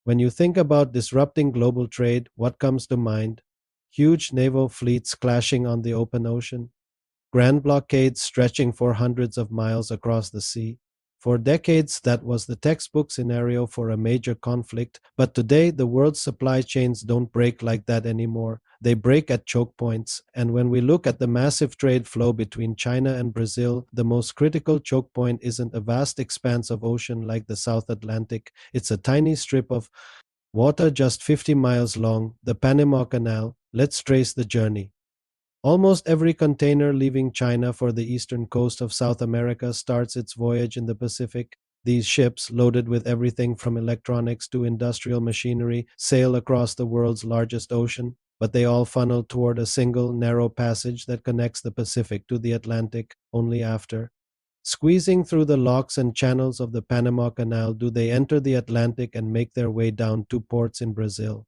When you think about disrupting global trade, what comes to mind? Huge naval fleets clashing on the open ocean, grand blockades stretching for hundreds of miles across the sea. For decades, that was the textbook scenario for a major conflict, but today the world's supply chains don't break like that anymore. They break at choke points, and when we look at the massive trade flow between China and Brazil, the most critical choke point isn't a vast expanse of ocean like the South Atlantic, it's a tiny strip of water just 50 miles long, the Panama Canal. Let's trace the journey. Almost every container leaving China for the eastern coast of South America starts its voyage in the Pacific. These ships, loaded with everything from electronics to industrial machinery, sail across the world's largest ocean, but they all funnel toward a single narrow passage that connects the Pacific to the Atlantic only after squeezing through the locks and channels of the Panama Canal do they enter the Atlantic and make their way down to ports in Brazil.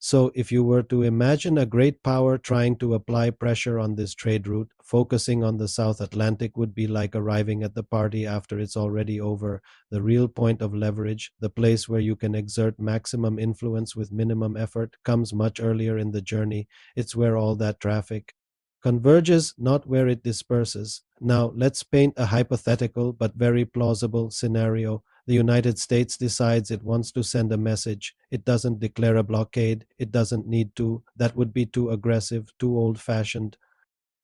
So, if you were to imagine a great power trying to apply pressure on this trade route, focusing on the South Atlantic would be like arriving at the party after it's already over. The real point of leverage, the place where you can exert maximum influence with minimum effort, comes much earlier in the journey. It's where all that traffic converges, not where it disperses. Now, let's paint a hypothetical but very plausible scenario. The United States decides it wants to send a message. It doesn't declare a blockade. It doesn't need to. That would be too aggressive, too old fashioned.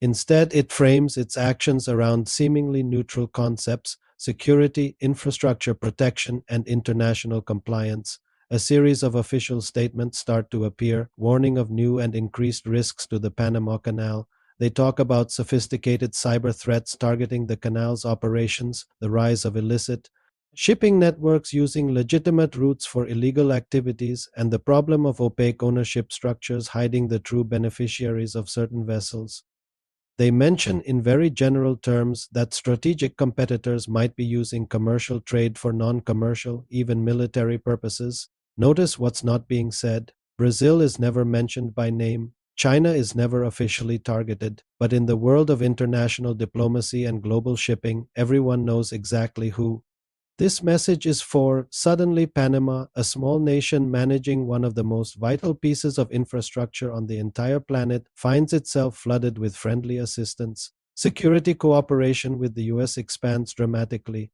Instead, it frames its actions around seemingly neutral concepts: security, infrastructure protection, and international compliance. A series of official statements start to appear, warning of new and increased risks to the Panama Canal. They talk about sophisticated cyber threats targeting the canal's operations, the rise of illicit shipping networks using legitimate routes for illegal activities, and the problem of opaque ownership structures hiding the true beneficiaries of certain vessels. They mention in very general terms that strategic competitors might be using commercial trade for non commercial, even military purposes. Notice what's not being said. Brazil is never mentioned by name. China is never officially targeted. But in the world of international diplomacy and global shipping, everyone knows exactly who. This message is for, suddenly, Panama, a small nation managing one of the most vital pieces of infrastructure on the entire planet, finds itself flooded with friendly assistance. Security cooperation with the US expands dramatically.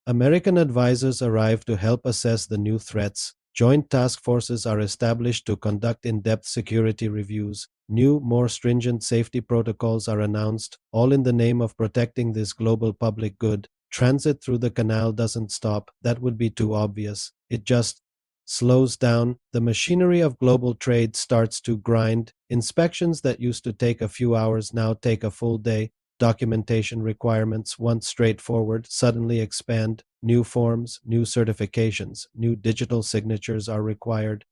American advisors arrive to help assess the new threats. Joint task forces are established to conduct in-depth security reviews. New, more stringent safety protocols are announced, all in the name of protecting this global public good. Transit through the canal doesn't stop. That would be too obvious. It just slows down. The machinery of global trade starts to grind. Inspections that used to take a few hours now take a full day. Documentation requirements, once straightforward, suddenly expand. New forms, new certifications, new digital signatures are required.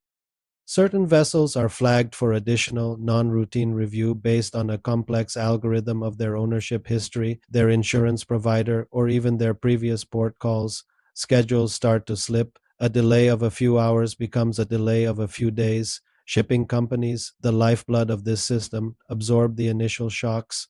Certain vessels are flagged for additional, non-routine review based on a complex algorithm of their ownership history, their insurance provider, or even their previous port calls. Schedules start to slip. A delay of a few hours becomes a delay of a few days. Shipping companies, the lifeblood of this system, absorb the initial shocks.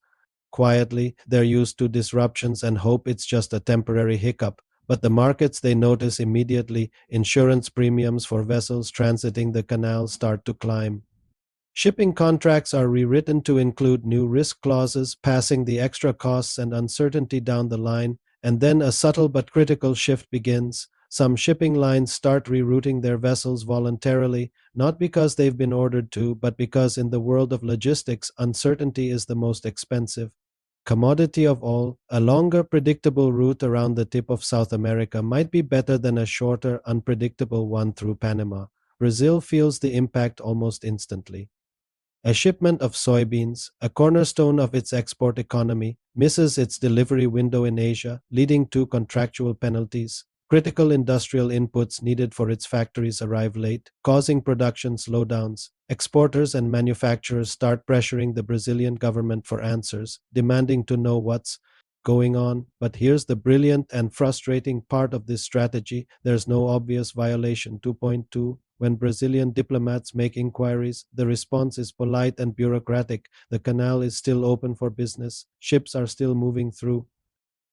Quietly, they're used to disruptions and hope it's just a temporary hiccup. But the markets they notice immediately. Insurance premiums for vessels transiting the canal start to climb. Shipping contracts are rewritten to include new risk clauses, passing the extra costs and uncertainty down the line, and then a subtle but critical shift begins. Some shipping lines start rerouting their vessels voluntarily, not because they've been ordered to, but because in the world of logistics, uncertainty is the most expensive commodity of all. A longer, predictable route around the tip of South America might be better than a shorter, unpredictable one through Panama. Brazil feels the impact almost instantly. A shipment of soybeans, a cornerstone of its export economy, misses its delivery window in Asia, leading to contractual penalties. Critical industrial inputs needed for its factories arrive late, causing production slowdowns. Exporters and manufacturers start pressuring the Brazilian government for answers, demanding to know what's going on. But here's the brilliant and frustrating part of this strategy: there's no obvious violation. 2.2. When Brazilian diplomats make inquiries, the response is polite and bureaucratic. The canal is still open for business. Ships are still moving through.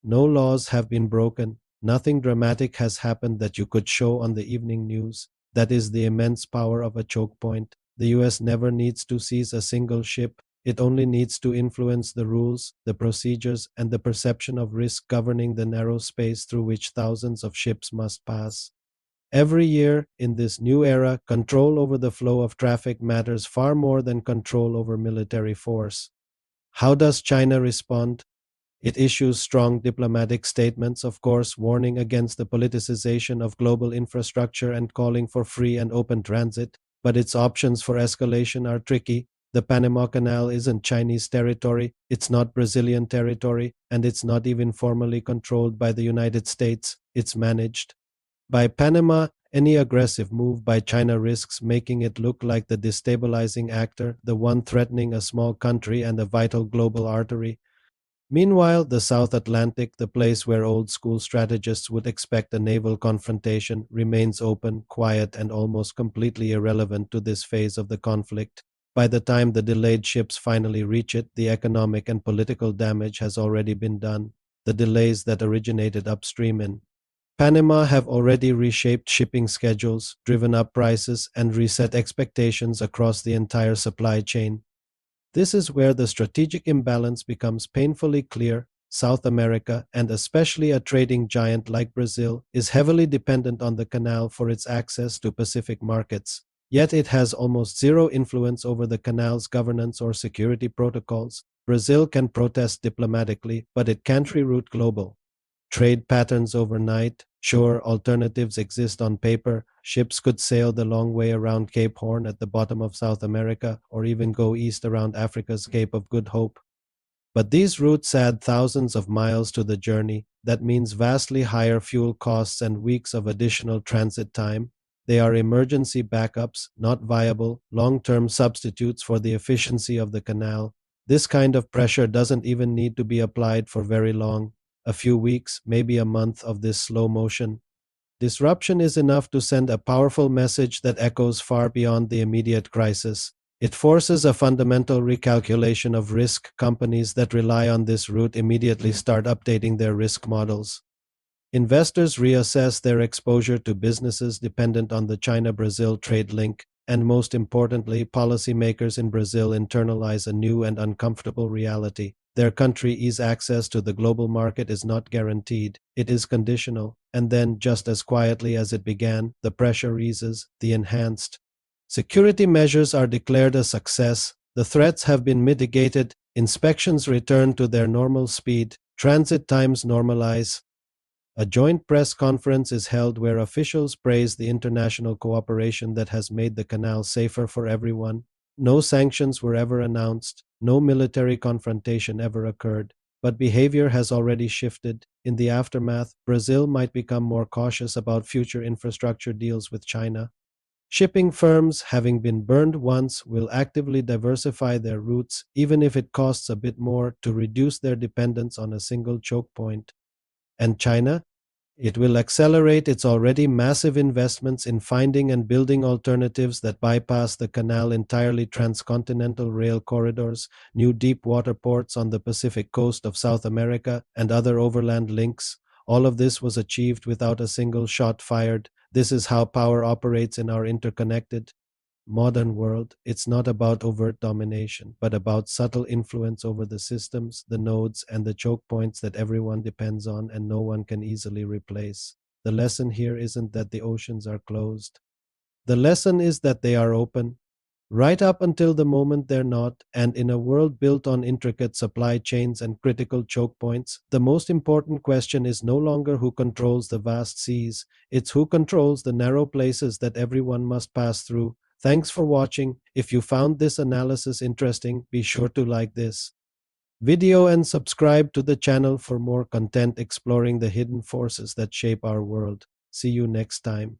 No laws have been broken. Nothing dramatic has happened that you could show on the evening news. That is the immense power of a choke point. The US never needs to seize a single ship. It only needs to influence the rules, the procedures, and the perception of risk governing the narrow space through which thousands of ships must pass. Every year, in this new era, control over the flow of traffic matters far more than control over military force. How does China respond? It issues strong diplomatic statements, of course, warning against the politicization of global infrastructure and calling for free and open transit, but its options for escalation are tricky. The Panama Canal isn't Chinese territory, it's not Brazilian territory, and it's not even formally controlled by the United States, it's managed. By Panama, any aggressive move by China risks making it look like the destabilizing actor, the one threatening a small country and a vital global artery. Meanwhile, the South Atlantic, the place where old school strategists would expect a naval confrontation, remains open, quiet, and almost completely irrelevant to this phase of the conflict. By the time the delayed ships finally reach it, the economic and political damage has already been done. The delays that originated upstream in Panama have already reshaped shipping schedules, driven up prices, and reset expectations across the entire supply chain. This is where the strategic imbalance becomes painfully clear. South America, and especially a trading giant like Brazil, is heavily dependent on the canal for its access to Pacific markets. Yet it has almost zero influence over the canal's governance or security protocols. Brazil can protest diplomatically, but it can't reroute global trade patterns overnight. Sure, alternatives exist on paper. Ships could sail the long way around Cape Horn at the bottom of South America, or even go east around Africa's Cape of Good Hope. But these routes add thousands of miles to the journey. That means vastly higher fuel costs and weeks of additional transit time. They are emergency backups, not viable, long-term substitutes for the efficiency of the canal. This kind of pressure doesn't even need to be applied for very long. A few weeks, maybe a month of this slow motion disruption is enough to send a powerful message that echoes far beyond the immediate crisis. It forces a fundamental recalculation of risk. Companies that rely on this route immediately start updating their risk models. Investors reassess their exposure to businesses dependent on the China-Brazil trade link, and most importantly, policymakers in Brazil internalize a new and uncomfortable reality. Their country's access to the global market is not guaranteed, it is conditional, and then, just as quietly as it began, the pressure eases, the enhanced security measures are declared a success, the threats have been mitigated, inspections return to their normal speed, transit times normalize. A joint press conference is held where officials praise the international cooperation that has made the canal safer for everyone. No sanctions were ever announced, no military confrontation ever occurred, but behavior has already shifted. In the aftermath, Brazil might become more cautious about future infrastructure deals with China. Shipping firms, having been burned once, will actively diversify their routes, even if it costs a bit more, to reduce their dependence on a single choke point. And China? It will accelerate its already massive investments in finding and building alternatives that bypass the canal entirely. Transcontinental rail corridors, new deep water ports on the Pacific coast of South America, and other overland links. All of this was achieved without a single shot fired. This is how power operates in our interconnected modern world. It's not about overt domination, but about subtle influence over the systems, the nodes, and the choke points that everyone depends on and no one can easily replace. The lesson here isn't that the oceans are closed. The lesson is that they are open, right up until the moment they're not, and in a world built on intricate supply chains and critical choke points, the most important question is no longer who controls the vast seas, it's who controls the narrow places that everyone must pass through. Thanks for watching. If you found this analysis interesting, be sure to like this video and subscribe to the channel for more content exploring the hidden forces that shape our world. See you next time.